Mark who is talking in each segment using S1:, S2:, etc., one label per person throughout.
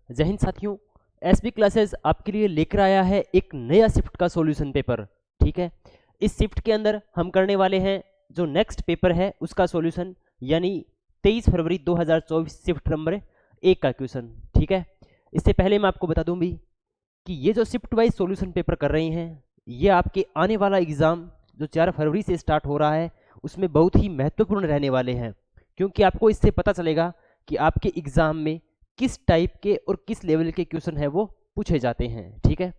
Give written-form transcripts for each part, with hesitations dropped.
S1: जय हिंद साथियों, SB classes आपके लिए लेकर आया है एक नया शिफ्ट का सॉल्यूशन पेपर। ठीक है, इस शिफ्ट के अंदर हम करने वाले हैं जो नेक्स्ट पेपर है उसका सॉल्यूशन, यानी 23 फरवरी 2024 शिफ्ट नंबर 1 का क्वेश्चन। ठीक है, इससे पहले मैं आपको बता दूं भी कि ये जो शिफ्ट वाइज सॉल्यूशन पेपर कर रहे हैं, ये आपके आने वाला एग्ज़ाम जो 4 फरवरी से स्टार्ट हो रहा है उसमें बहुत ही महत्वपूर्ण रहने वाले हैं, क्योंकि आपको इससे पता चलेगा कि आपके एग्ज़ाम में किस टाइप के और किस लेवल के क्वेश्चन है वो पूछे जाते हैं। ठीक है,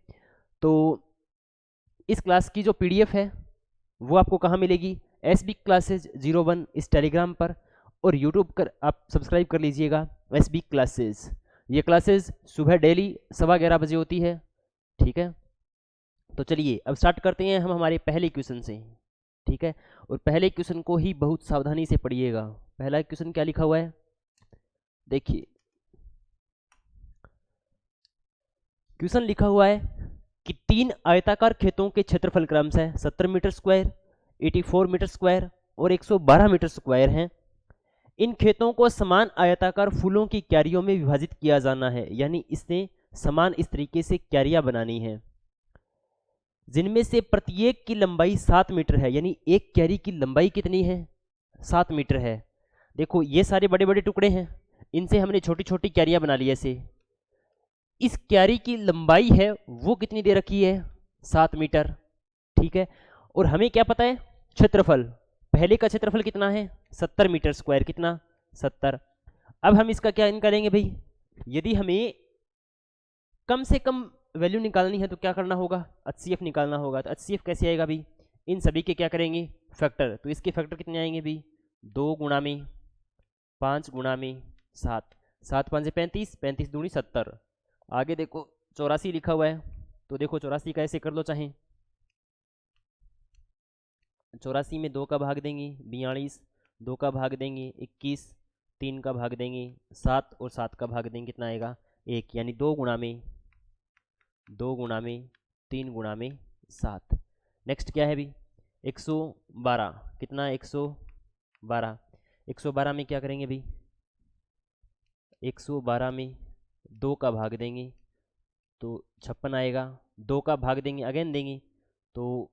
S1: तो इस क्लास की जो पीडीएफ है वो आपको कहाँ मिलेगी? एसबी क्लासेज 01 इस टेलीग्राम पर, और यूट्यूब पर आप सब्सक्राइब कर लीजिएगा एसबी क्लासेज। ये क्लासेज सुबह डेली 11:15 बजे होती है। ठीक है, तो चलिए अब स्टार्ट करते हैं हम हमारे पहले क्वेश्चन से। ठीक है, और पहले क्वेश्चन को ही बहुत सावधानी से पढ़िएगा। पहला क्वेश्चन क्या लिखा हुआ है देखिए। क्वेश्चन लिखा हुआ है कि 3 आयताकार खेतों के क्षेत्रफल क्रमशः 70 मीटर स्क्वायर, 84 मीटर स्क्वायर और 112 मीटर स्क्वायर हैं। इन खेतों को समान आयताकार फूलों की क्यारियों में विभाजित किया जाना है, यानी इसने समान इस तरीके से क्यारियां बनानी है जिनमें से प्रत्येक की लंबाई 7 मीटर है। यानी एक क्यारी की लंबाई कितनी है? 7 मीटर है। देखो ये सारे बड़े बड़े टुकड़े हैं, इनसे हमने छोटी छोटी क्यारियां बना ली ऐसे। इस क्यारी की लंबाई है वो कितनी दे रखी है? 7 मीटर। ठीक है, और हमें क्या पता है? क्षेत्रफल, पहले का क्षेत्रफल कितना है? 70 मीटर स्क्वायर। कितना? 70। अब हम इसका क्या निकालेंगे भाई? यदि हमें कम से कम वैल्यू निकालनी है तो क्या करना होगा? HCF निकालना होगा। तो HCF कैसे आएगा भाई? इन सभी के क्या करेंगे? फैक्टर। तो इसके फैक्टर कितने आएंगे भाई? 2 गुणा में 5 गुणा में 7, 7 5 35, 35 दूनी 70। आगे देखो 84 लिखा हुआ है, तो देखो 84 का ऐसे कर लो चाहे। 84 में 2 का भाग देंगे 42, 2 का भाग देंगे 21, 3 का भाग देंगे 7 और 7 का भाग देंगे कितना आएगा? 1। यानी 2 गुणा में 3 गुणा में 7। नेक्स्ट क्या है भी? 112। कितना? 112। 112 में क्या करेंगे भाई? 112 में 2 का भाग देंगे तो 56 आएगा। 2 का भाग देंगे अगेन देंगे तो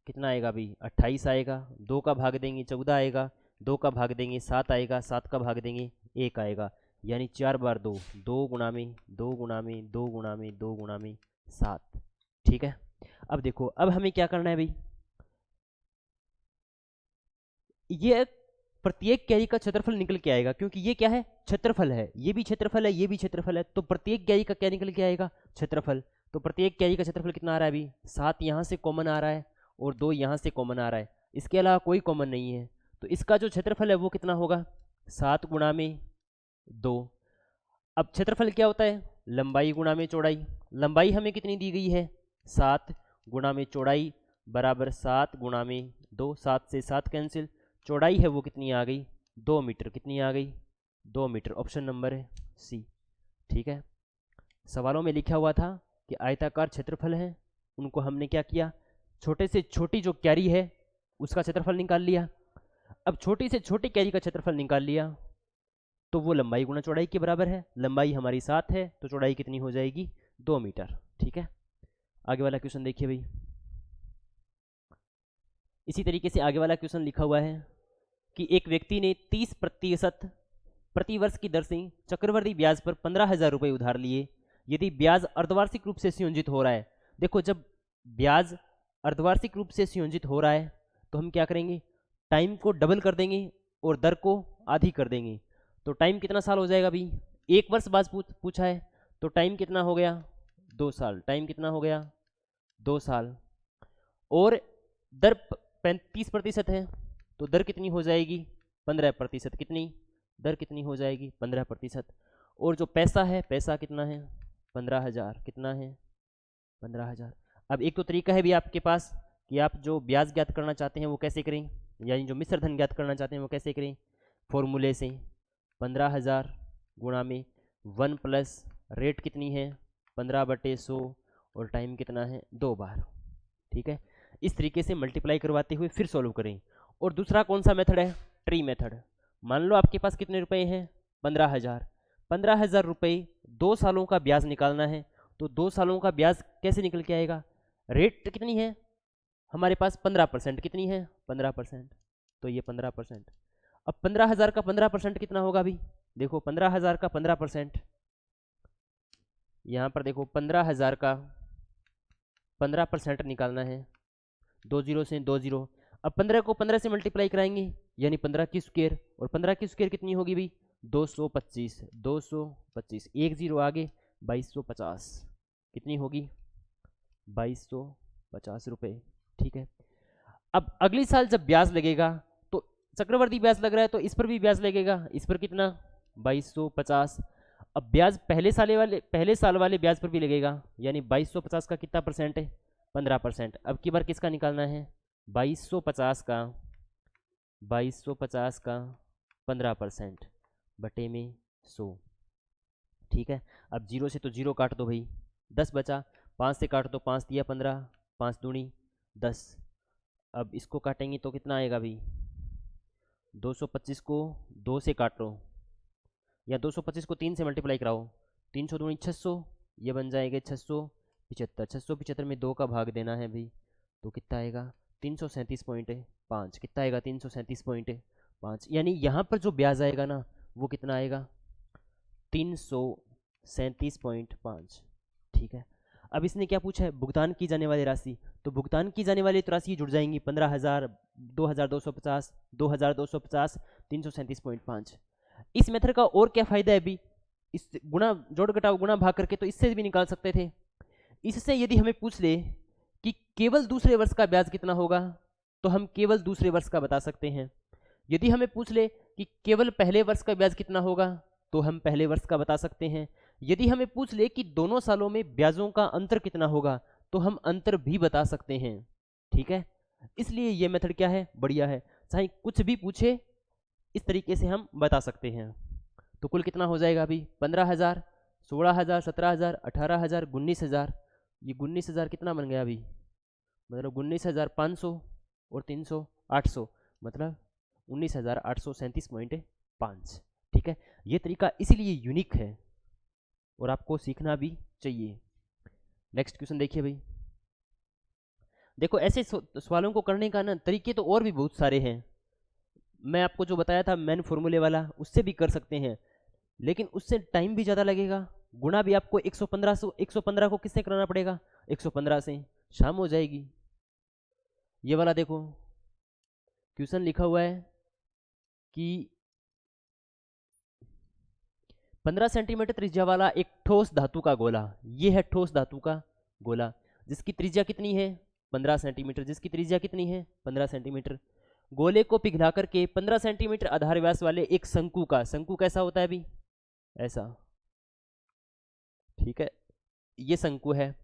S1: कितना आएगा भाई? 28 आएगा। 2 का भाग देंगे 14 आएगा। 2 का भाग देंगे 7 आएगा। 7 का भाग देंगे 1 आएगा। यानी 4 बार 2, 2 गुणा में 2 गुणा में 2 गुणा में 2 गुणा में 7। ठीक है, अब देखो अब हमें क्या करना है भाई? ये प्रत्येक क्यारी का क्षेत्रफल निकल के आएगा, क्योंकि ये क्या है? क्षेत्रफल है। ये भी क्षेत्रफल है, ये भी क्षेत्रफल है, तो प्रत्येक क्यारी का क्या निकल के आएगा? क्षेत्रफल। तो प्रत्येक क्यारी का क्षेत्रफल कितना आ रहा है अभी? 7 यहाँ से कॉमन आ रहा है और 2 यहाँ से कॉमन आ रहा है, इसके अलावा कोई कॉमन नहीं है। तो इसका जो क्षेत्रफल है वो कितना होगा? 7 गुणा में 2। अब क्षेत्रफल क्या होता है? लंबाई गुणा में चौड़ाई। लंबाई हमें कितनी दी गई है? 7 गुणा में चौड़ाई बराबर 7 गुणा में 2। 7 से 7 कैंसिल। चौड़ाई है वो कितनी आ गई? 2 मीटर। कितनी आ गई? 2 मीटर। ऑप्शन नंबर है सी। ठीक है, सवालों में लिखा हुआ था कि आयताकार क्षेत्रफल है, उनको हमने क्या किया? छोटे से छोटी जो क्यारी है उसका क्षेत्रफल निकाल लिया। अब छोटी से छोटी क्यारी का क्षेत्रफल निकाल लिया तो वो लंबाई गुणा चौड़ाई के बराबर है। लंबाई हमारी 7 है तो चौड़ाई कितनी हो जाएगी? 2 मीटर। ठीक है, आगे वाला क्वेश्चन देखिए भाई। इसी तरीके से आगे वाला क्वेश्चन लिखा हुआ है कि एक व्यक्ति ने 30% प्रति वर्ष की दर से चक्रवृद्धि ब्याज पर 15,000 रुपये उधार लिए। यदि ब्याज अर्धवार्षिक रूप से संयोजित हो रहा है, देखो जब ब्याज अर्धवार्षिक रूप से संयोजित हो रहा है तो हम क्या करेंगे? टाइम को डबल कर देंगे और दर को आधी कर देंगे। तो टाइम कितना साल हो जाएगा अभी? 1 वर्ष बाद पूछा है तो टाइम कितना हो गया? 2 साल। टाइम कितना हो गया? 2 साल। और दर 35% है तो दर कितनी हो जाएगी? 15%। कितनी दर कितनी हो जाएगी? 15%। और जो पैसा है, पैसा कितना है? 15,000। कितना है? 15,000। अब एक तो तरीका है भी आपके पास कि आप जो ब्याज ज्ञात करना चाहते हैं वो कैसे करें, यानी जो मिश्र धन ज्ञात करना चाहते हैं वो कैसे करें? फॉर्मूले से 15,000 गुणा में 1 प्लस रेट कितनी है? 15/100 और टाइम कितना है? 2 बार। ठीक है, इस तरीके से मल्टीप्लाई करवाते हुए फिर सॉल्व करें। और दूसरा कौन सा मेथड है? Tree method. मान लो आपके पास कितने रुपए हैं? 15,000। 15,000 रुपये 2 सालों का ब्याज निकालना है, तो 2 सालों का ब्याज कैसे निकल के आएगा? रेट कितनी है हमारे पास? 15%। कितनी है? 15%। तो ये 15%। अब 15,000 का 15% कितना होगा अभी? देखो 15,000 का 15%, यहाँ पर देखो 15,000 का 15% निकालना है, 2 जीरो से 2 जीरो। अब 15 को 15 से मल्टीप्लाई कराएंगे, यानी 15 की स्क्वायर, और 15 की स्क्वायर कितनी होगी भाई? 225। 225, एक जीरो आगे, 2250। कितनी होगी? 2250 रुपये। ठीक है। अब अगली साल जब ब्याज लगेगा, तो चक्रवर्ती ब्याज लग रहा है तो इस पर भी ब्याज लगेगा। इस पर कितना? 2250। अब ब्याज पहले साल वाले ब्याज पर भी लगेगा, यानी 2250 का कितना परसेंट है? 15%। अब की बार किसका निकालना है? 2250 का 15% बटे में 100। ठीक है। अब जीरो से तो जीरो काट दो भाई, 10 बचा। 5 से काट दो, 5 दिया 15, 5 दूनी 10। अब इसको काटेंगे तो कितना आएगा भाई? 225 को 2 से काट लो, या 225 को 3 से मल्टीप्लाई कराओ, 300 दूनी 600, ये बन जाएगा 675। 675 में 2 का भाग देना है भाई, तो कितना आएगा? 337.5। कितना आएगा? 337.5। यानी यहाँ पर जो ब्याज आएगा ना, वो कितना आएगा? 337.5। ठीक है। अब इसने क्या पूछा है? भुगतान की जाने वाली राशि। तो भुगतान की जाने वाली तो राशि जुड़ जाएंगी, 15,000, 2,250, 2,250, 337.5। इस मेथड का और क्या फायदा है अभी? इस गुणा, जोड़ घटाव गुणा भाग करके तो इससे भी निकाल सकते थे। इससे यदि हमें पूछ ले कि केवल दूसरे वर्ष का ब्याज कितना होगा, तो हम केवल दूसरे वर्ष का बता सकते हैं। यदि हमें पूछ ले कि केवल पहले वर्ष का ब्याज कितना होगा, तो हम पहले वर्ष का बता सकते हैं। यदि हमें पूछ ले कि दोनों सालों में ब्याजों का अंतर कितना होगा, तो हम अंतर भी बता सकते हैं। ठीक है। इसलिए यह मेथड क्या है? बढ़िया है। चाहे कुछ भी पूछे, इस तरीके से हम बता सकते हैं। तो कुल कितना हो जाएगा अभी? 15,000, 16,000, 17,000, 18,000, 19,000। ये 19,000 कितना बन गया अभी? मतलब 19,500 और 300, 800, मतलब 19,837.5। ठीक है। ये तरीका इसीलिए यूनिक है और आपको सीखना भी चाहिए। नेक्स्ट क्वेश्चन देखिए भाई। देखो ऐसे सवालों को करने का ना तरीके तो और भी बहुत सारे हैं। मैं आपको जो बताया था मैन फॉर्मूले वाला, उससे भी कर सकते हैं, लेकिन उससे टाइम भी ज़्यादा लगेगा। गुणा भी आपको 115 को किससे कराना पड़ेगा? 115 से। शाम हो जाएगी। ये वाला देखो, क्वेश्चन लिखा हुआ है कि 15 सेंटीमीटर त्रिज्या वाला एक ठोस धातु का गोला, ये है ठोस धातु का गोला, जिसकी त्रिज्या कितनी है? 15 सेंटीमीटर। जिसकी त्रिज्या कितनी है? 15 सेंटीमीटर। गोले को पिघला करके 15 सेंटीमीटर आधार व्यास वाले एक शंकु का, शंकु कैसा होता है अभी? ऐसा। ठीक है। ये शंकु है।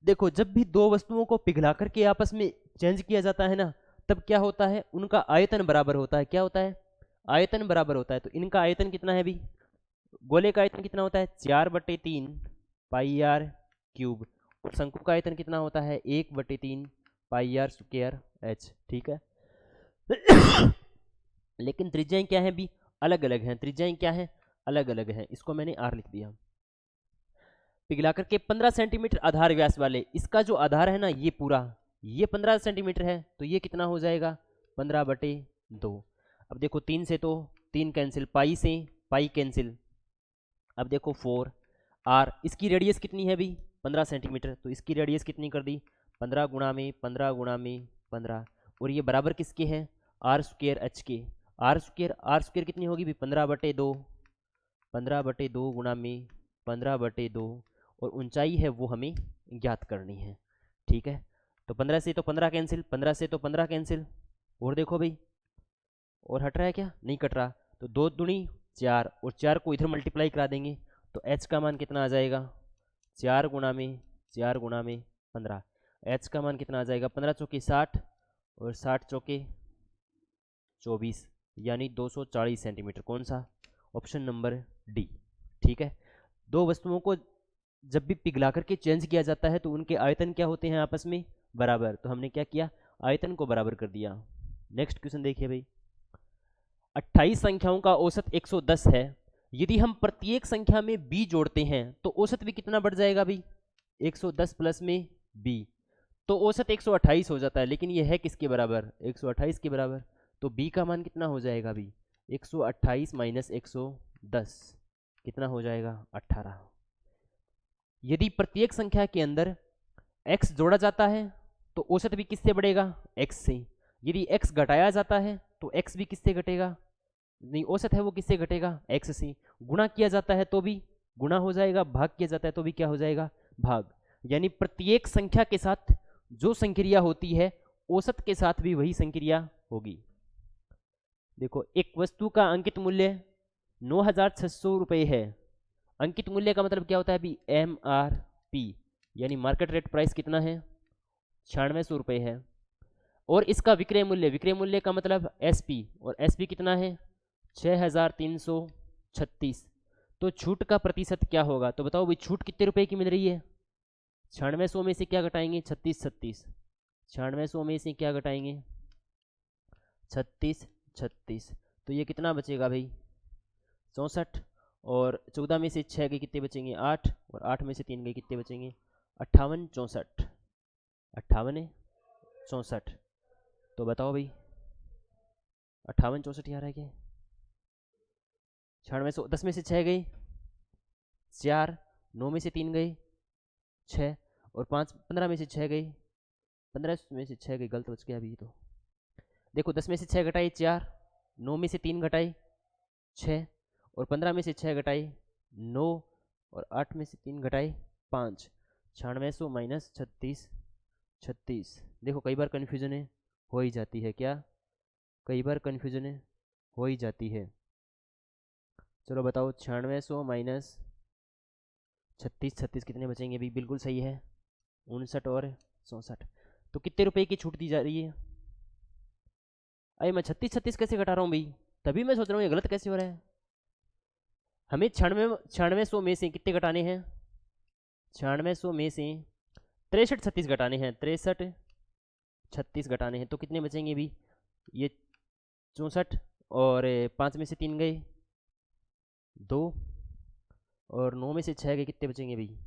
S1: देखो जब भी दो वस्तुओं को पिघला करके आपस में चेंज किया जाता है ना, तब क्या होता है? उनका आयतन बराबर होता है। क्या होता है? आयतन बराबर होता है। तो इनका आयतन कितना है अभी? गोले का आयतन कितना होता है? 4/3 पाई आर क्यूब। और शंकु का आयतन कितना होता है? 1/3 पाई आर स्क्वायर एच। ठीक है। लेकिन त्रिज्याएं क्या है भी? अलग अलग हैं। त्रिज्याएं क्या है? अलग अलग हैं। इसको मैंने आर लिख दिया। पिघला करके 15 सेंटीमीटर आधार व्यास वाले, इसका जो आधार है ना, ये पूरा, ये 15 सेंटीमीटर है, तो ये कितना हो जाएगा? 15/2। अब देखो 3 से तो 3 कैंसिल, पाई से पाई कैंसिल। अब देखो 4 आर, इसकी रेडियस कितनी है अभी? 15 सेंटीमीटर। तो इसकी रेडियस कितनी कर दी? 15 गुणा में 15 गुणा में 15। और ये बराबर किसके हैं? आर स्क्वायर एच के। आर स्क्वायर कितनी होगी भी? 15/2। 15/2 गुणा में 15/2, और ऊंचाई है वो हमें ज्ञात करनी है। ठीक है। तो 15 से तो 15 कैंसिल, 15 से तो 15 कैंसिल। और देखो भाई, और हट रहा है क्या? नहीं कट रहा। तो 2 दूनी 4, और 4 को इधर मल्टीप्लाई करा देंगे, तो h का मान कितना आ जाएगा? 4 गुणा में 4 गुणा में 15। h का मान कितना आ जाएगा? 15 चौके 60, और 60 चौके 24, यानी 240 सेंटीमीटर। कौन सा? Option number D. ठीक है। दो वस्तुओं को जब भी पिघला करके चेंज किया जाता है, तो उनके आयतन क्या होते हैं? आपस में बराबर। तो हमने क्या किया? आयतन को बराबर कर दिया। नेक्स्ट क्वेश्चन देखिए भाई। 28 संख्याओं का औसत 110 है, यदि हम प्रत्येक संख्या में b जोड़ते हैं तो औसत भी कितना बढ़ जाएगा भाई, 110 प्लस में b, तो औसत 128 हो जाता है। लेकिन ये है किसके बराबर, 128 के बराबर। तो b का मान कितना हो जाएगा भाई, 128 माइनस 110 कितना हो जाएगा, 18। यदि प्रत्येक संख्या के अंदर x जोड़ा जाता है तो औसत भी किससे बढ़ेगा, x से। यदि x घटाया जाता है तो x भी किससे घटेगा, नहीं औसत है वो किससे घटेगा, x से। गुणा किया जाता है तो भी गुणा हो जाएगा, भाग किया जाता है तो भी क्या हो जाएगा, भाग। यानी प्रत्येक संख्या के साथ जो संक्रिया होती है औसत के साथ भी वही संक्रिया होगी। देखो एक वस्तु का अंकित मूल्य 9,600 रुपये है। अंकित मूल्य का मतलब क्या होता है अभी, MRP, यानी मार्केट रेट प्राइस कितना है, 9600 रुपये है। और इसका विक्रय मूल्य का मतलब SP, और SP कितना है, 6,336। तो छूट का प्रतिशत क्या होगा, तो बताओ भाई छूट कितने रुपए की मिल रही है, 9600 में से क्या घटाएंगे, 36, 9600 में से क्या घटाएंगे, 36, तो ये कितना बचेगा भाई, 64। और 14 में से 6 गए कितने बचेंगे, 8, और 8 में से 3 गए कितने बचेंगे, 58, 64, 58 64। तो बताओ भाई 58 64 यार है क्या, 9600, 10 में से 6 गई 4, 9 में से 3 गई 6, और 5, 15 में से 6 गई, 15 में से 6 गई, गलत बच गया अभी तो। देखो 10 में से 6 घटाई 4, 9 में से 3 घटाई 6, और 15 में से 6 घटाई 9, और 8 में से 3 घटाई 5, 9600 माइनस 36। देखो कई बार कन्फ्यूजन है, हो ही जाती है क्या, कई बार कन्फ्यूजन है, हो ही जाती है। चलो बताओ 9600 माइनस 36 कितने बचेंगे भी, बिल्कुल सही है 59 और 64। तो कितने रुपए की छूट दी जा रही है, अरे मैं 36 कैसे घटा रहा हूँ भाई, तभी मैं सोच रहा हूँ ये गलत कैसे हो रहा है। हमें 9600 में से कितने घटाने हैं, 9600 में से 63 36 घटाने हैं, 63 36 घटाने हैं, तो कितने बचेंगे भी, ये 64, और 5 में से 3 गए 2, और 9 में से 6 गए कितने बचेंगे भाई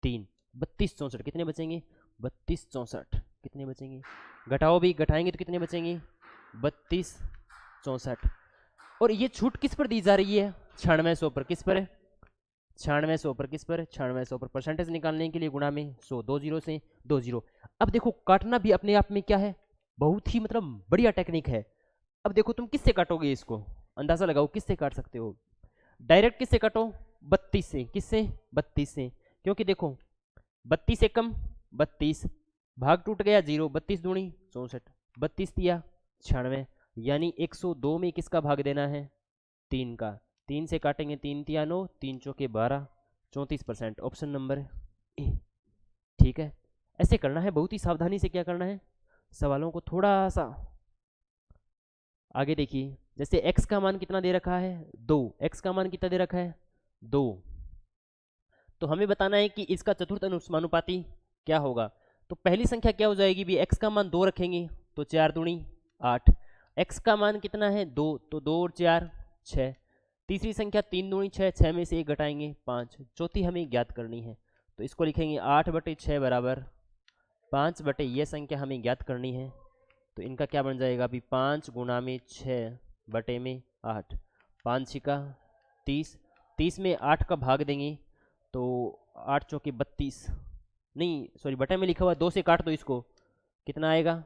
S1: 3, 32 64 कितने बचेंगे, 32 64 कितने बचेंगे, घटाओ भी, घटाएंगे तो कितने बचेंगे, 32 64। और ये छूट किस पर दी जा रही है, 9600 पर, किस पर, 9600 पर, किस पर, 9600 पर। परसेंटेज निकालने के लिए गुणा में 100, 2 जीरो से 2 जीरो। अब देखो काटना भी अपने आप में क्या है, बहुत ही मतलब बढ़िया टेक्निक है। अब देखो तुम किससे काटोगे इसको, अंदाजा लगाओ किससे काट सकते हो, डायरेक्ट किससे काटो, 32 से, किससे, 32 से, क्योंकि देखो 32 से कम 32, भाग टूट गया 0, 32 दूनी 64, 32 दिया 96, यानी 102 में किसका भाग देना है, 3 का। 3 से काटेंगे 3 तिया 9, 3 चौके 12, 34%, ऑप्शन नंबर ए। ठीक है, ऐसे करना है, बहुत ही सावधानी से क्या करना है, सवालों को थोड़ा सा आगे देखिए। जैसे x का मान कितना दे रखा है 2, x का मान कितना दे रखा है 2, तो हमें बताना है कि इसका चतुर्थ अनुस्मानुपाती क्या होगा। तो पहली संख्या क्या हो जाएगी भी, x का मान 2 रखेंगे तो 4 दूनी 8, x का मान कितना है 2, तो 2 और 4 6, तीसरी संख्या 3 दूनी 6, 6 में से 1 घटाएंगे 5, चौथी हमें ज्ञात करनी है, तो इसको लिखेंगे 8/6 बराबर 5 बटे ये संख्या हमें ज्ञात करनी है। तो इनका क्या बन जाएगा अभी, 5 गुणा में 6 बटे में 8, 5 छिका 30, 30 में 8 का भाग देंगे तो 8 चौके 32, नहीं सॉरी बटे में लिखा हुआ 2 से काट दो इसको, कितना आएगा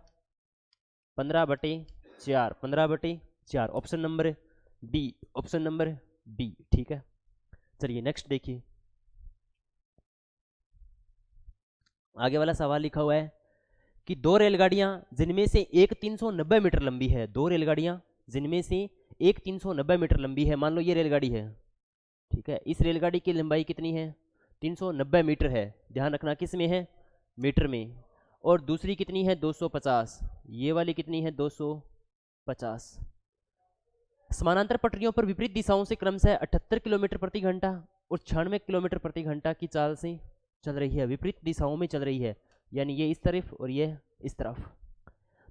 S1: 15/4, 15/4, option number D, option number D. ठीक है, चलिए नेक्स्ट देखिए। आगे वाला सवाल लिखा हुआ है कि 2 रेलगाड़ियां जिनमें से एक 390 मीटर लंबी है, 2 रेलगाड़ियां जिनमें से एक 390 मीटर लंबी है, मान लो ये रेलगाड़ी है, ठीक है, इस रेलगाड़ी की लंबाई कितनी है 390 मीटर है, ध्यान रखना किस में है, मीटर में, और दूसरी कितनी है 250, ये वाली कितनी है 250। समानांतर पटरियों पर विपरीत दिशाओं से क्रमशः 78 किलोमीटर प्रति घंटा और 96 किलोमीटर प्रति घंटा की चाल से चल रही है, विपरीत दिशाओं में चल रही है, यानी ये इस तरफ और ये इस तरफ।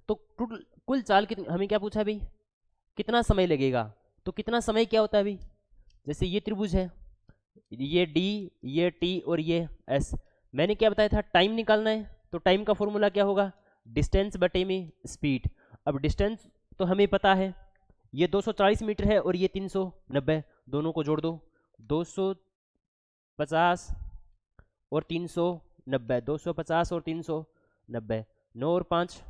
S1: तो कुल चाल कितनी, हमें क्या पूछा भाई, कितना समय लगेगा, तो कितना समय क्या होता है भाई, जैसे ये त्रिभुज है, ये डी, ये टी और ये एस। मैंने क्या बताया था, टाइम निकालना है, तो टाइम का फॉर्मूला क्या होगा, डिस्टेंस बटे में स्पीड। अब डिस्टेंस तो हमें पता है, ये 240 मीटर है और ये 390, दोनों को जोड़ दो, 250 और 390, 250 और 390, 9 और 5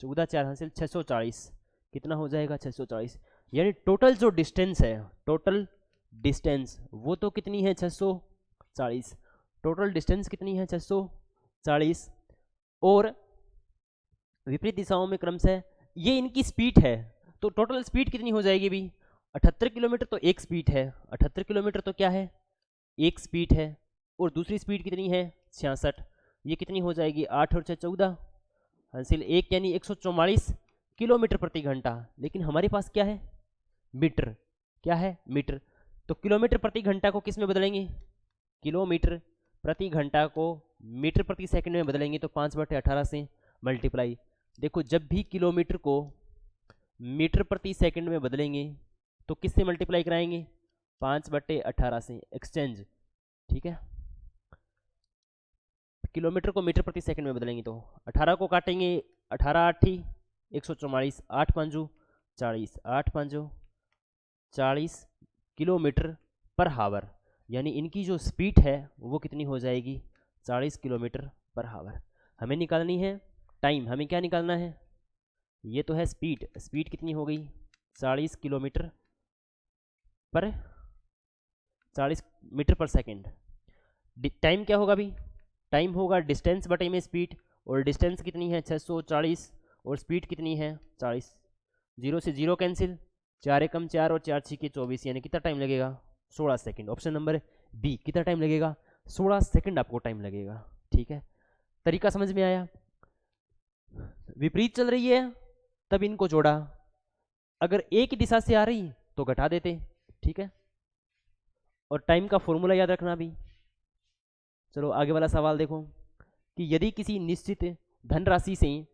S1: 14, 4 हासिल 640, कितना हो जाएगा 640। यानी टोटल जो डिस्टेंस है, टोटल डिस्टेंस वो तो कितनी है 640, टोटल डिस्टेंस कितनी है 640। और विपरीत दिशाओं में क्रमशः ये इनकी स्पीड है, तो टोटल स्पीड कितनी हो जाएगी भी, 78 किलोमीटर तो एक स्पीड है, 78 किलोमीटर तो क्या है, एक स्पीड है। और दूसरी स्पीड कितनी है 66, ये कितनी हो जाएगी 8 और 6 14 हासिल 1, यानी 144 किलोमीटर प्रति घंटा। लेकिन हमारे पास क्या है, मीटर, क्या है मीटर। तो किलोमीटर प्रति घंटा को किस में बदलेंगे, किलोमीटर प्रति घंटा को मीटर प्रति सेकंड में बदलेंगे, तो 5/18 से मल्टीप्लाई। देखो जब भी किलोमीटर को मीटर प्रति सेकंड में बदलेंगे तो किससे मल्टीप्लाई कराएंगे, 5/18 से, एक्सचेंज, ठीक है। किलोमीटर को मीटर प्रति सेकंड में बदलेंगे तो 18 को काटेंगे, 18 8 144, 8 5 40, 8 5 40 किलोमीटर पर हावर। यानी इनकी जो स्पीड है वो कितनी हो जाएगी, 40 किलोमीटर पर हावर। हमें निकालनी है टाइम, हमें क्या निकालना है, ये तो है स्पीड, स्पीड कितनी हो गई 40 किलोमीटर पर 40 मीटर पर सेकंड। टाइम क्या होगा भी, टाइम होगा डिस्टेंस बटे में स्पीड, और डिस्टेंस कितनी है 640 और स्पीड कितनी है 40, 0 से 0 कैंसिल, 4 एकम 4 और 4 6 24, यानी कितना टाइम लगेगा 16 सेकंड। ऑप्शन नंबर बी, कितना टाइम लगेगा 16 सेकंड आपको टाइम लगेगा, ठीक है। तरीका समझ में आया। विपरीत चल रही है तब इनको जोड़ा, अगर एक ही दिशा से आ रही तो घटा देते, ठीक है। और टाइम का फॉर्मूला याद रखना भी। चलो आगे वाला सवाल देखो कि यदि किसी निश्चित धनराशि से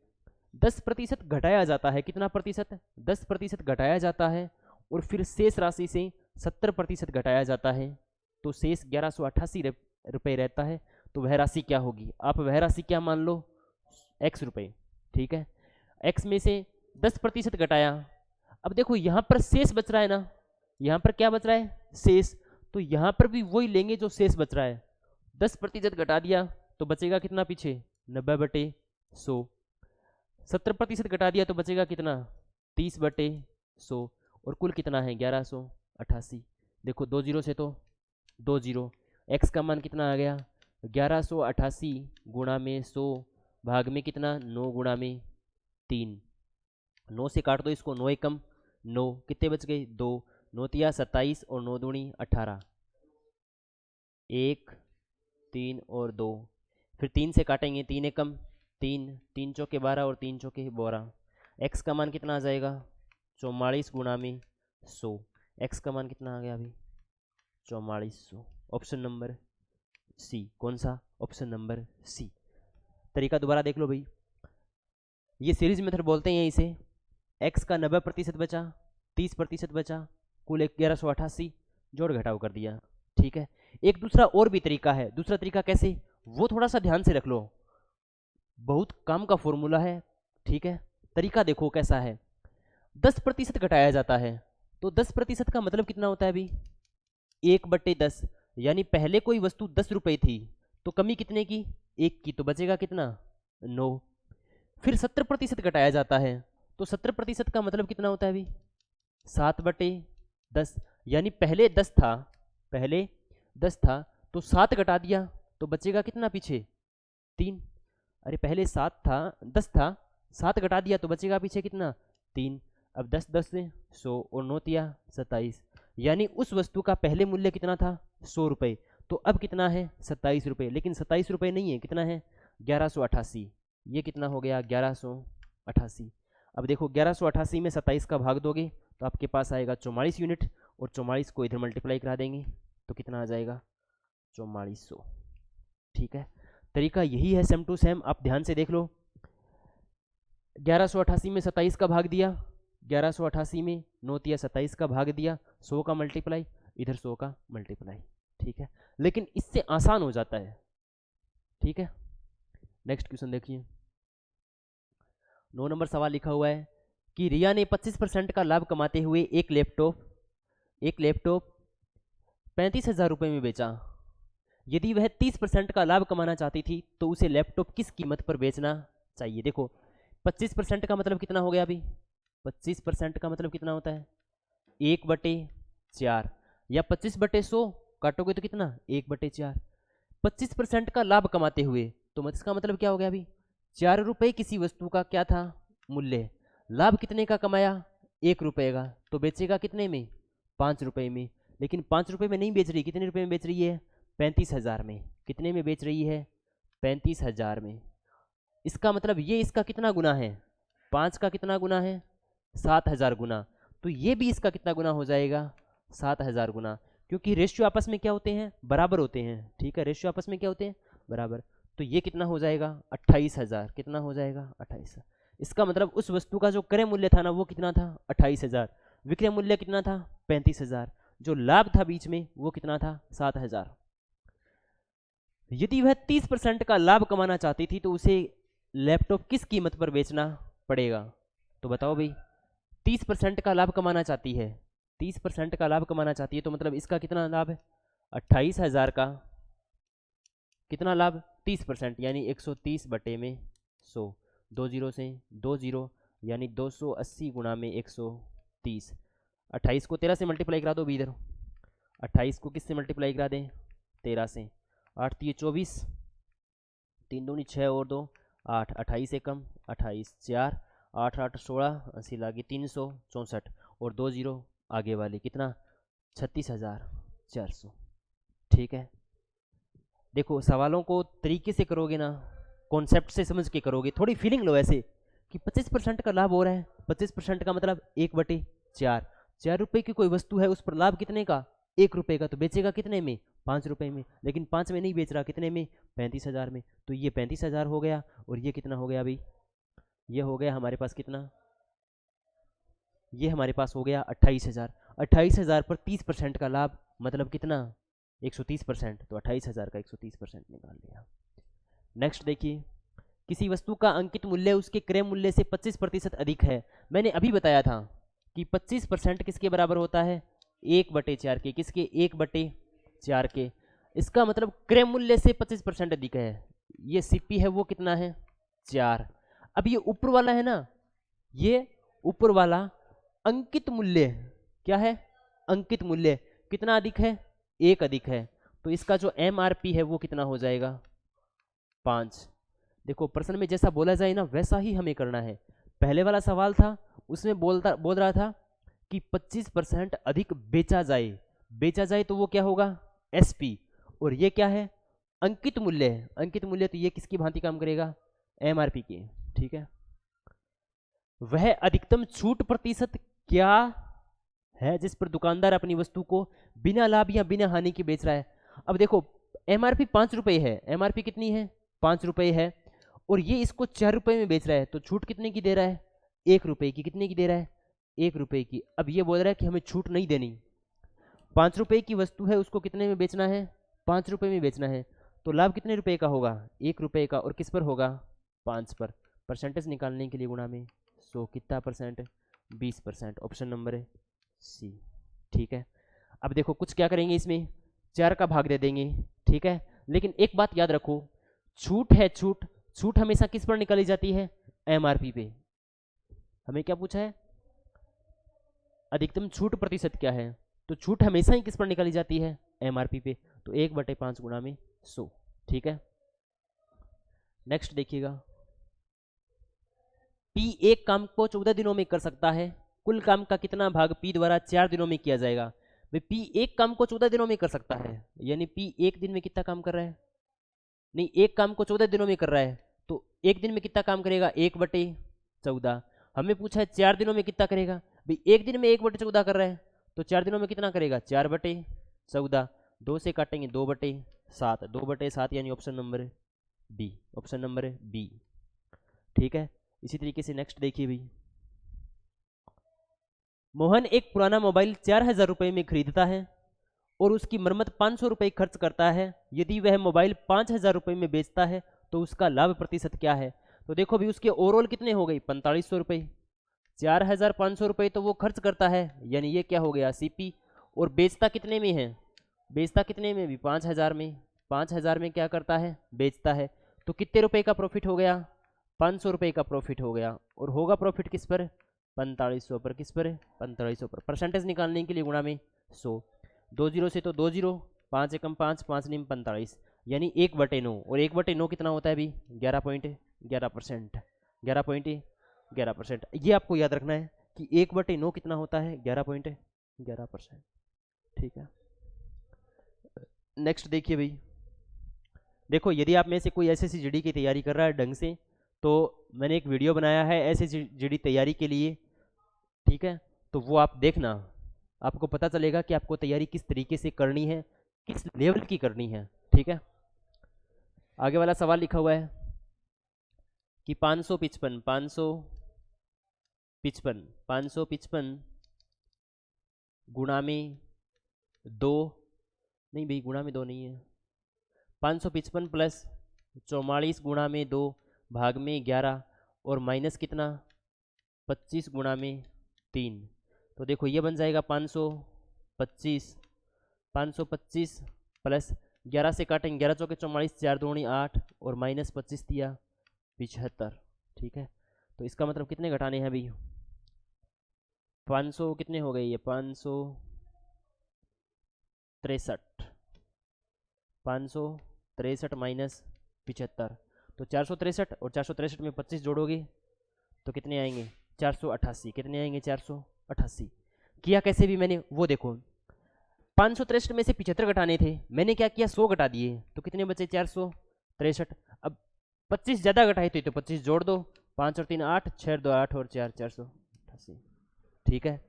S1: 10% घटाया जाता है, कितना प्रतिशत 10% घटाया जाता है, और फिर शेष राशि से 70% घटाया जाता है, तो शेष 1188 रुपये रहता है, तो वह राशि क्या होगी। आप वह राशि क्या मान लो, x रुपये, ठीक है। x में से 10% घटाया, अब देखो यहाँ पर शेष बच रहा है ना, यहाँ पर क्या बच रहा है शेष, तो यहाँ पर भी वही लेंगे जो शेष बच रहा है। 10% घटा दिया तो बचेगा कितना पीछे 90/100, 70% घटा दिया तो बचेगा कितना 30/100, और कुल कितना है 1188। देखो 2 जीरो से तो 2 जीरो, x का मान कितना आ गया 1188 गुणा में 100 भाग में कितना 9 गुणा में 3, 9 से काट दो इसको, 9 एकम 9, कितने बच गए 2, 9 तिया 27 और 9 दूनी 18, 1 3 और 2, फिर 3 से काटेंगे, 3 एकम 3, 3 चौके 12 और 3 चौके 12, x का मान कितना आ जाएगा 44 गुणा में 100, x का मान कितना आ गया अभी 4400। ऑप्शन नंबर सी, कौन सा, ऑप्शन नंबर सी। तरीका दोबारा देख लो भाई, ये सीरीज मेथड बोलते हैं इसे। x का 90% बचा, 30% बचा, कुल 1188, जोड़ घटाव कर दिया, ठीक है। एक दूसरा और भी तरीका है, दूसरा तरीका कैसे, वो थोड़ा सा ध्यान से रख लो, बहुत काम का फॉर्मूला है, ठीक है। तरीका देखो कैसा है, 10% घटाया जाता है, तो 10% का मतलब कितना होता है अभी 1/10, यानी पहले कोई वस्तु 10 रुपए थी तो कमी कितने की 1 की, तो बचेगा कितना 9। फिर 70% घटाया जाता है, तो 70% का मतलब कितना होता है अभी 7/10, यानी पहले 10 था, पहले 10 था तो 7 घटा दिया तो बचेगा कितना पीछे 3, अरे पहले 7 था 10 था, 7 घटा दिया तो बचेगा पीछे कितना 3। अब 10 10 से 100 और 9 तिया 27, यानी उस वस्तु का पहले मूल्य कितना था 100 रुपये, तो अब कितना है 27 रुपये, लेकिन 27 रुपये नहीं है, कितना है 1188, ये कितना हो गया 1188। अब देखो 1188 में 27 का भाग दोगे तो आपके पास आएगा 44 यूनिट, और 44 को इधर मल्टीप्लाई करा देंगे तो कितना आ जाएगा 4400, ठीक है। तरीका यही है सेम टू सेम, आप ध्यान से देख लो। 1188 में 27 का भाग दिया, 1188 में 9 तिया 27 का भाग दिया, 100 का मल्टीप्लाई, इधर 100 का मल्टीप्लाई, ठीक है, लेकिन इससे आसान हो जाता है, ठीक है। नेक्स्ट क्वेश्चन देखिए, 9 नंबर सवाल लिखा हुआ है कि रिया ने 25% का लाभ कमाते हुए एक लैपटॉप 35,000 रुपये में बेचा। यदि वह 30% का लाभ कमाना चाहती थी तो उसे लैपटॉप किस कीमत पर बेचना चाहिए। देखो 25% का मतलब कितना हो गया अभी, 25% का मतलब कितना होता है 1/4, या 25/100 काटोगे तो कितना 1/4। 25% का लाभ कमाते हुए तो इसका मतलब क्या हो गया अभी, 4 रुपये किसी वस्तु का क्या था मूल्य, लाभ कितने का कमाया 1 रुपये का, तो बेचेगा कितने में 5 रुपये में, लेकिन 5 रुपये में नहीं बेच रही, कितने रुपये में बेच रही है 35,000 में। कितने में बेच रही है 35,000 में। इसका मतलब ये इसका कितना गुना है 5 का कितना गुना है 7,000 गुना, तो ये भी इसका कितना गुना हो जाएगा 7,000 गुना, क्योंकि रेशियो आपस में क्या होते हैं बराबर होते हैं, ठीक है, रेशियो आपस में क्या होते हैं बराबर। तो ये कितना हो जाएगा 28,000, कितना हो जाएगा 28,000। इसका मतलब उस वस्तु का जो क्रय मूल्य था ना वो कितना था 28,000, विक्रय मूल्य कितना था 35,000, जो लाभ था बीच में वो कितना था 7,000। यदि वह 30% का लाभ कमाना चाहती थी तो उसे लैपटॉप किस कीमत पर बेचना पड़ेगा। तो बताओ भाई 30% का लाभ कमाना चाहती है, 30% का लाभ कमाना चाहती है तो मतलब इसका कितना लाभ है 28,000 का कितना लाभ 30%, यानी 130 बटे में 100, 2 जीरो से 2 जीरो, यानी 280 गुणा में 130। 28 को 13 से मल्टीप्लाई करा दो भी इधर, 28 को किससे मल्टीप्लाई करा दें 13 से, 8 3 24, 3 दूनी 6 और 2 8, 28 एकम 28 4, 8 8 16, 80 लागे 364 और 2 जीरो आगे वाली कितना 36,400, ठीक है। देखो सवालों को तरीके से करोगे ना, कॉन्सेप्ट से समझ के करोगे, थोड़ी फीलिंग लो ऐसे कि 25% का लाभ हो रहा है, 25% का मतलब 1/4, 4 रुपये की कोई वस्तु है उस पर लाभ कितने का 1 रुपये का, तो बेचेगा कितने में 5 रुपये में, लेकिन 5 में नहीं बेच रहा, कितने में 35,000 में। तो ये 35,000 हो गया और ये कितना हो गया अभी, ये हो गया हमारे पास कितना, ये हमारे पास हो गया 28,000। 28,000 पर 30% का लाभ मतलब कितना 130%, तो 28,000 का 130% निकाल लिया। नेक्स्ट देखिए, किसी वस्तु का अंकित मूल्य उसके क्रय मूल्य से 25% अधिक है। मैंने अभी बताया था कि 25% किसके बराबर होता है 1/4 के, किसके 1/4 के। इसका मतलब क्रय मूल्य से 25% अधिक है, ये सीपी है वो कितना है 4। अब ये ऊपर वाला है ना, ये ऊपर वाला अंकित मूल्य क्या है, अंकित मूल्य कितना अधिक है 1 अधिक है, तो इसका जो एमआरपी है वो कितना हो जाएगा 5। देखो प्रश्न में जैसा बोला जाए ना वैसा ही हमें करना है। पहले वाला सवाल था उसमें बोल रहा था कि 25% अधिक बेचा जाए तो वो क्या होगा एसपी, और ये क्या है अंकित मूल्य है, अंकित मूल्य, तो ये किसकी भांति काम करेगा एमआरपी की, ठीक है। वह अधिकतम छूट प्रतिशत क्या है जिस पर दुकानदार अपनी वस्तु को बिना लाभ या बिना हानि के बेच रहा है। अब देखो एमआरपी 5 रुपये है, एमआरपी कितनी है 5 रुपये है, और ये इसको 4 रुपये में बेच रहा है, तो छूट कितने की दे रहा है 1 रुपये की, कितने की दे रहा है 1 रुपये की। अब ये बोल रहा है कि हमें छूट नहीं देनी, 5 रुपये की वस्तु है उसको कितने में बेचना है 5 रुपये में बेचना है, तो लाभ कितने रुपए का होगा 1 रुपये का, और किस पर होगा 5 पर। परसेंटेज निकालने के लिए गुणा में 100, कितना परसेंट 20%, ऑप्शन नंबर है सी, ठीक है। अब देखो कुछ क्या करेंगे इसमें 4 का भाग दे देंगे, ठीक है, लेकिन एक बात याद रखो छूट है, छूट हमेशा किस पर निकाली जाती है एमआरपी पे। हमें क्या पूछा है अधिकतम छूट प्रतिशत क्या है, तो छूट हमेशा ही किस पर निकाली जाती है एमआरपी पे, तो 1/5 गुणा में 100, ठीक है। नेक्स्ट देखिएगा, पी एक काम को 14 दिनों में कर सकता है, कुल काम का कितना भाग पी द्वारा 4 दिनों में किया जाएगा। भाई पी एक काम को 14 दिनों में कर सकता है, यानी पी एक दिन में कितना काम कर रहा है, नहीं एक काम को 14 दिनों में कर रहा है, तो एक दिन में कितना काम करेगा 1/14। हमें पूछा है 4 दिनों में कितना करेगा, भाई एक दिन में 1/14 कर रहा है, तो 4 दिनों में कितना करेगा 4/14, 2 से काटेंगे 2/7, 2/7 यानी option number B, option number B, ठीक है। इसी तरीके से नेक्स्ट देखिए भाई, मोहन एक पुराना मोबाइल 4,000 रुपये में खरीदता है, और उसकी मरम्मत 500 रुपये खर्च करता है, यदि वह मोबाइल 5000 रुपये में बेचता है तो उसका लाभ प्रतिशत क्या है? तो देखो भी उसके ओवरऑल कितने हो गई 4500 रुपये, 4500 रुपये तो वो खर्च करता है, यानी ये क्या हो गया सीपी। और बेचता कितने में है? बेचता कितने में भी 5000 में, 5000 में क्या करता है बेचता है। तो कितने रुपए का प्रॉफिट हो गया? 500 रुपये का प्रॉफिट हो गया। और होगा प्रॉफिट किस पर? 4500 पर। किस पर? 4500 पर। परसेंटेज निकालने के लिए गुणा में 100, 2 जीरो से तो 2 जीरो, 5 एकम 5, 5 नीम 45, यानी 1/9। और 1/9 कितना होता है अभी? 11.11%, 11.11%। ये आपको याद रखना है कि 1/9 कितना होता है? 11.11%। ठीक है, नेक्स्ट देखिए भाई। देखो यदि आप में से कोई SSC की तैयारी कर रहा है ढंग से, तो मैंने एक वीडियो बनाया है SSC तैयारी के लिए, ठीक है, तो वो आप देखना, आपको पता चलेगा कि आपको तैयारी किस तरीके से करनी है, किस लेवल की करनी है। ठीक है, आगे वाला सवाल लिखा हुआ है कि 555 गुणा में 2, नहीं भाई गुणा में 2 नहीं है, 555 प्लस 44 गुणा में 2 भाग में 11 और माइनस कितना 25 गुणा में 3। तो देखो ये बन जाएगा 525 प्लस 11 से काटेंगे 11 चौके 44, 4 दूनी 8 और माइनस 25 दिया 75। ठीक है, तो इसका मतलब कितने घटाने हैं अभी? 500 कितने हो गए ये? 563 माइनस 75, तो 463, और 463 में 25 जोड़ोगे तो कितने आएंगे? 488। कितने आएंगे? 488। किया कैसे भी मैंने वो देखो, 563 में से 75 घटाने थे, मैंने क्या किया 100 घटा दिए, तो कितने बचे? 463। अब 25 ज़्यादा घटाए थे तो 25 जोड़ दो, 5 और 3 8, 6 2 8 और 4 488। ठीक है,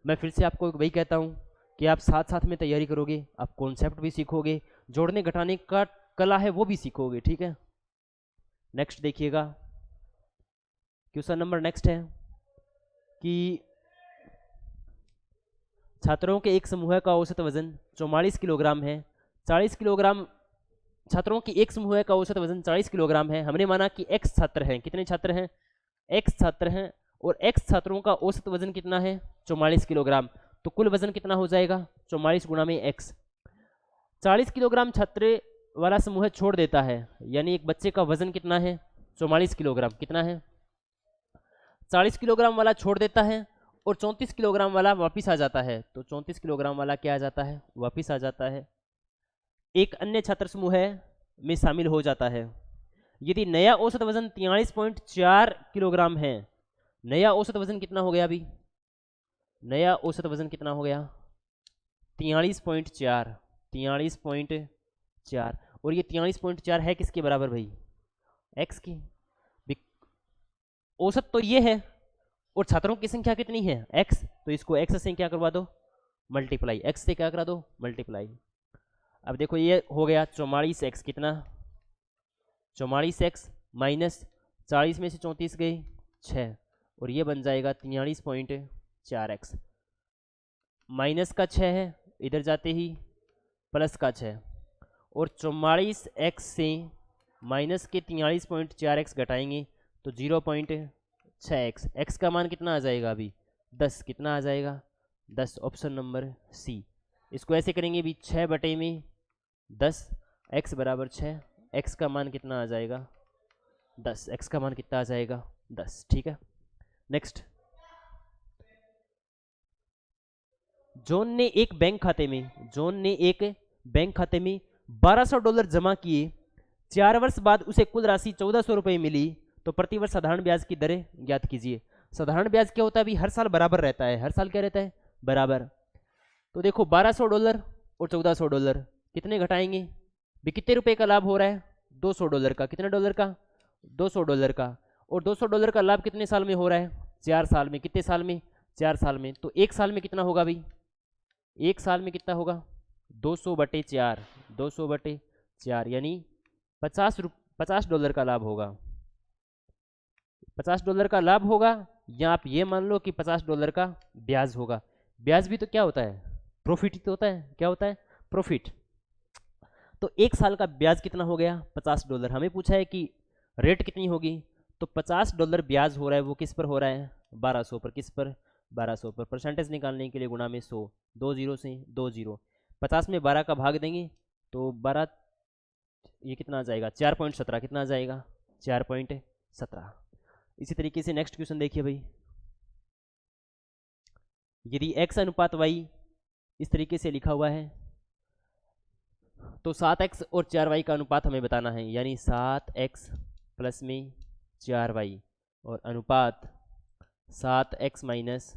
S1: मैं फिर से आपको वही कहता हूँ कि आप साथ साथ में तैयारी करोगे, आप कॉन्सेप्ट भी सीखोगे, जोड़ने घटाने का कला है वो भी सीखोगे। ठीक है, नेक्स्ट देखिएगा, क्वेश्चन नंबर नेक्स्ट है कि छात्रों के एक समूह का औसत वजन 44 किलोग्राम है, 40 किलोग्राम छात्रों की एक समूह का औसत वजन 40 किलोग्राम है। हमने माना कि x छात्र हैं, कितने छात्र हैं? x छात्र हैं, और x छात्रों का औसत वजन कितना है? 44 किलोग्राम। तो कुल वजन कितना हो जाएगा? 44 गुणा में x। 40 किलोग्राम छात्र वाला समूह छोड़ देता है, यानी एक बच्चे का वजन कितना है? 44 किलोग्राम। कितना है? 40 किलोग्राम वाला छोड़ देता है और 34 किलोग्राम वाला वापिस आ जाता है। तो 34 किलोग्राम वाला क्या आ जाता है? वापिस आ जाता है, एक अन्य छात्र समूह में शामिल हो जाता है। यदि नया औसत वजन 43.4 किलोग्राम है, नया औसत वजन कितना हो गया अभी? नया औसत वजन कितना हो गया? 43.4, 43.4। और ये 43.4 है किसके बराबर भाई? x की। औसत तो ये है और छात्रों की संख्या कितनी है? x, तो इसको x से क्या करवा दो? मल्टीप्लाई। x से क्या करा दो? मल्टीप्लाई। अब देखो ये हो गया 44x, कितना? 44x माइनस 40 में से 34 गए 6, और ये बन जाएगा 43.4x। माइनस का 6 है इधर जाते ही, प्लस का 6, और 44x से माइनस के 43.4x घटाएंगे तो 0.6x। x का मान कितना आ जाएगा अभी? 10। कितना आ जाएगा? 10। Option number C. इसको ऐसे करेंगे भी 6/10, x बराबर 6, x का मान कितना आ जाएगा? 10। x का मान कितना आ जाएगा? 10। ठीक है, नेक्स्ट। जॉन ने एक बैंक खाते में $1200 जमा किए, 4 वर्ष बाद उसे कुल राशि 1400 रुपये मिली, तो प्रति वर्ष साधारण ब्याज की दरें ज्ञात कीजिए। साधारण ब्याज क्या होता है अभी? हर साल बराबर रहता है, हर साल क्या रहता है? बराबर। तो देखो $1200 और $1400 कितने घटाएंगे भी? कितने रुपए का लाभ हो रहा है? $200 का। कितने डॉलर का? $200 का। और $200 का लाभ कितने साल में हो रहा है? 4 साल में। कितने साल में? 4 साल में। तो एक साल में कितना होगा भाई? एक साल में कितना होगा? 200/4, 200/4 यानी $50 का लाभ होगा। $50 का लाभ होगा, या आप ये मान लो कि $50 का ब्याज होगा। ब्याज भी तो क्या होता है? प्रॉफिट ही तो होता है, क्या होता है, प्रॉफिट। तो 1 साल का ब्याज कितना हो गया, $50। हमें पूछा है कि रेट कितनी होगी, तो $50 ब्याज हो रहा है, वो किस पर हो रहा है, 1200 पर। किस पर, 1200 पर। परसेंटेज निकालने के लिए गुणा में 100, 2 जीरो से 2 जीरो, 50 में 12 का भाग देंगे तो 12, ये कितना आ जाएगा, 4.17। कितना आ जाएगा, 4.17। इसी तरीके से नेक्स्ट क्वेश्चन देखिए भाई, यदि x अनुपात y इस तरीके से लिखा हुआ है, तो 7x और 4y का अनुपात हमें बताना है, यानी 7x प्लस में 4y और अनुपात 7x माइनस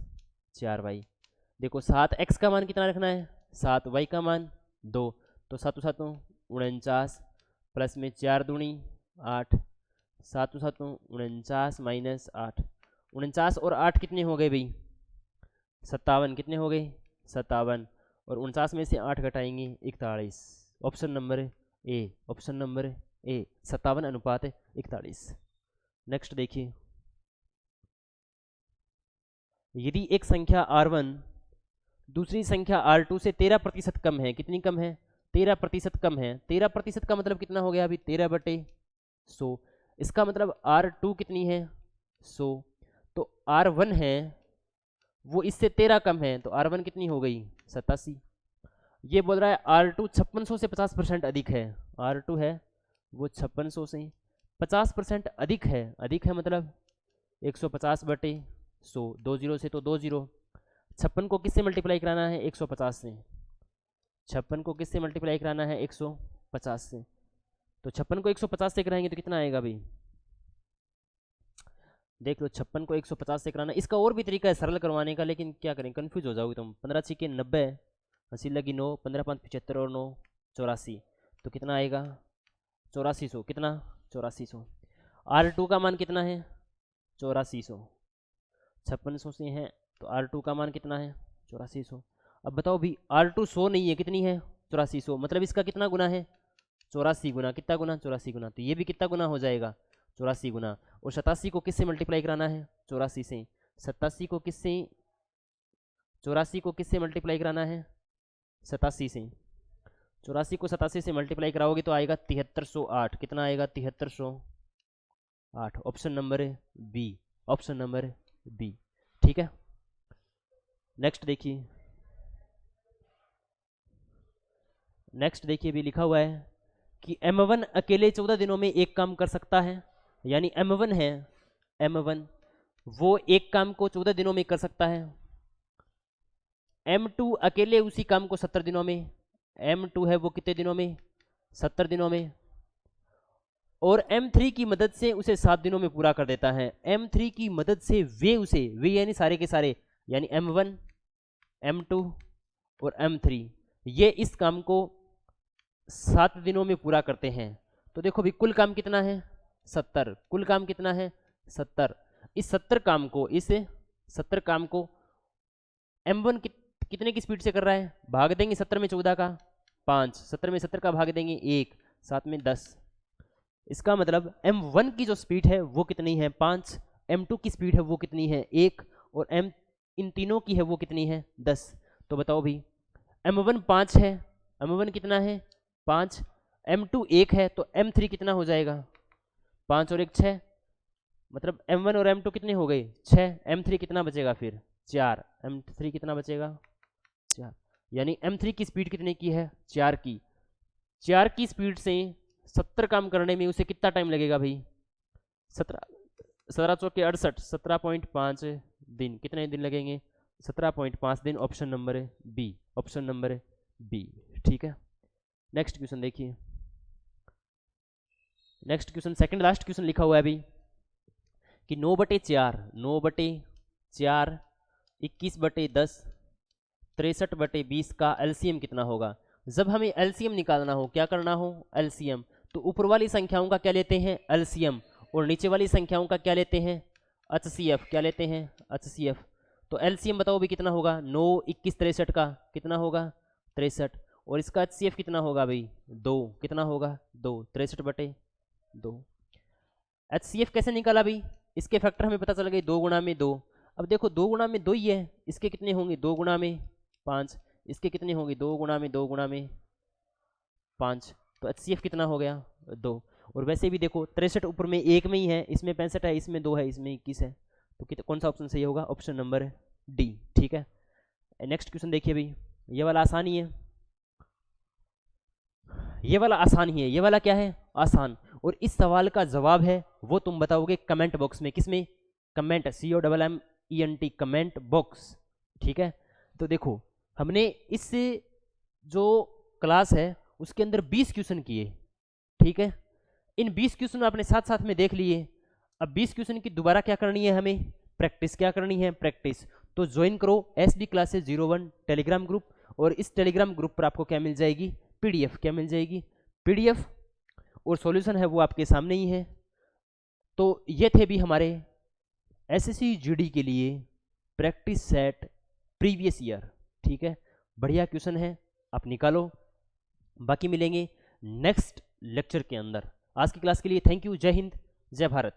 S1: 4y। देखो 7x का मान कितना रखना है, 7y का मान 2, तो 7 7 49 प्लस में 4 दूनी 8, 7 7 49 माइनस 8, 49 और 8 कितने हो गए भाई, 57। कितने हो गए, 57, और 49 में से 8 घटाएंगे 41। Option number A, option number A 57 अनुपात 41। नेक्स्ट देखिए, यदि एक संख्या R1 दूसरी संख्या R2 से 13% कम है, कितनी कम है, 13% कम है। 13% का मतलब कितना हो गया अभी, 13/100। इसका मतलब R2 कितनी है, 100। तो R1 है वो इससे 13 कम है, तो R1 कितनी हो गई, 87। ये बोल रहा है R2 5600 से 50% अधिक है। R2 है वो 5600 से 50% अधिक है। अधिक है मतलब 150/100, 2 जीरो से तो 2 जीरो। 56 को किससे मल्टीप्लाई कराना है, 150 से। 56 को किससे मल्टीप्लाई कराना है, 150 से। तो 56 को 150 से कराएंगे तो कितना आएगा भाई, देख लो, 56 को 150 से कराना। इसका और भी तरीका है सरल करवाने का, लेकिन क्या करें, कंफ्यूज हो जाओगे तुम। 15 छिके 90, 80 लगी 9, 15 5 75 और 9 84, तो कितना आएगा, 8400। कितना, 8400। R2 का मान कितना है, 8400। 5600 से है तो R2 का मान कितना है, 8400। अब बताओ भी, R2 100 नहीं है, कितनी है, 8400। मतलब इसका कितना गुना है, 84 गुना। कितना गुना, 84 गुना। तो ये भी कितना गुना हो जाएगा, 84 गुना। और 87 को किससे मल्टीप्लाई कराना है, 84 से। 87 को किससे, 84 को किससे मल्टीप्लाई कराना है, 87 से। 84 को 87 से मल्टीप्लाई कराओगे तो आएगा 7308। कितना आएगा, 7308। Option number B, option number B. ठीक है, नेक्स्ट देखिए, नेक्स्ट देखिए भी लिखा हुआ है कि M1 अकेले 14 दिनों में एक काम कर सकता है। यानी M1 है, M1 वो एक काम को 14 दिनों में कर सकता है। M2 अकेले उसी काम को 70 दिनों में। M2 है वो कितने दिनों में, 70 दिनों में। और M3 की मदद से उसे 7 दिनों में पूरा कर देता है। M3 की मदद से वे यानी सारे के सारे, यानी M1, M2 और M3 ये इस काम को 7 दिनों में पूरा करते हैं। तो देखो भी कुल काम कितना है, 70। कुल काम कितना है, 70। इस 70 काम को, इस 70 काम को M1 कितने की स्पीड से कर रहा है, भाग देंगे 70 में 14 का 5, 70 में 70 का भाग देंगे 1, 7 में 10। इसका मतलब M1 की जो स्पीड है वो कितनी है, 5। M2 की स्पीड है वो कितनी है, 1। और इन तीनों की है वो कितनी है, 10। तो बताओ भी, M1 5 है, M1 कितना है, 5। M2 1 है, तो M3 कितना हो जाएगा, 5 और 1 6। मतलब M1 और M2 कितने हो गए, 6। M3 कितना बचेगा फिर, 4। M3 कितना बचेगा, 4। यानी M3 की स्पीड कितने की है, 4 की। 4 की स्पीड से 70 काम करने में उसे कितना टाइम लगेगा भाई, 17 चौके 68, 17.5 दिन। कितने दिन लगेंगे, 17.5 दिन। Option number B, option number B. ठीक है, नेक्स्ट क्वेश्चन देखिए, next question second last question लिखा हुआ है अभी कि 9/4, 9/4 21/10 63/20 का एलसीएम कितना होगा। जब हमें एलसीएम निकालना हो, क्या करना हो, एलसीएम, तो ऊपर वाली संख्याओं का क्या लेते हैं, एलसीएम, और नीचे वाली संख्याओं का क्या लेते हैं, एचसीएफ। क्या लेते हैं, एचसीएफ। तो एलसीएम बताओ भी कितना होगा, 9 21 63 का कितना होगा, 63। और इसका एचसीएफ कितना होगा भाई, 2। कितना होगा, 2। 63/2। एचसीएफ कैसे निकाला भाई, इसके फैक्टर हमें पता चल गए, 2 गुणा में 2। अब देखो 2 गुणा में 2 ही है, इसके कितने होंगे, 2 गुणा में 5। इसके कितने होंगे, 2 गुणा में 2 गुणा में 5, तो HCF कितना हो गया 2। और वैसे भी देखो 63 ऊपर में 1 में ही है, इसमें 65 है, इसमें 2 है, इसमें 21 है, तो कौन सा ऑप्शन सही होगा, ऑप्शन नंबर डी। ठीक है, नेक्स्ट क्वेश्चन देखिए भाई, ये वाला आसान ही है, ये वाला आसान ही है, ये वाला क्या है, आसान। और इस सवाल का जवाब है वो तुम बताओगे कमेंट बॉक्स में, किसमें, कमेंट, COMMENT, कमेंट बॉक्स। ठीक है, तो देखो हमने इस जो क्लास है उसके अंदर 20 क्वेश्चन किए। ठीक है, इन 20 क्वेश्चन आपने साथ साथ में देख लिए। अब 20 क्वेश्चन की दोबारा क्या करनी है, हमें प्रैक्टिस क्या करनी है, प्रैक्टिस। तो ज्वाइन करो SD क्लासेस 01 टेलीग्राम ग्रुप, और इस टेलीग्राम ग्रुप पर आपको क्या मिल जाएगी, PDF। क्या मिल जाएगी, PDF, और सॉल्यूशन है वो आपके सामने ही है। तो ये थे भी हमारे SSC GD के लिए प्रैक्टिस सेट प्रीवियस ईयर। ठीक है, बढ़िया क्वेश्चन है, आप निकालो। बाकी मिलेंगे नेक्स्ट लेक्चर के अंदर। आज की क्लास के लिए थैंक यू, जय हिंद, जय भारत।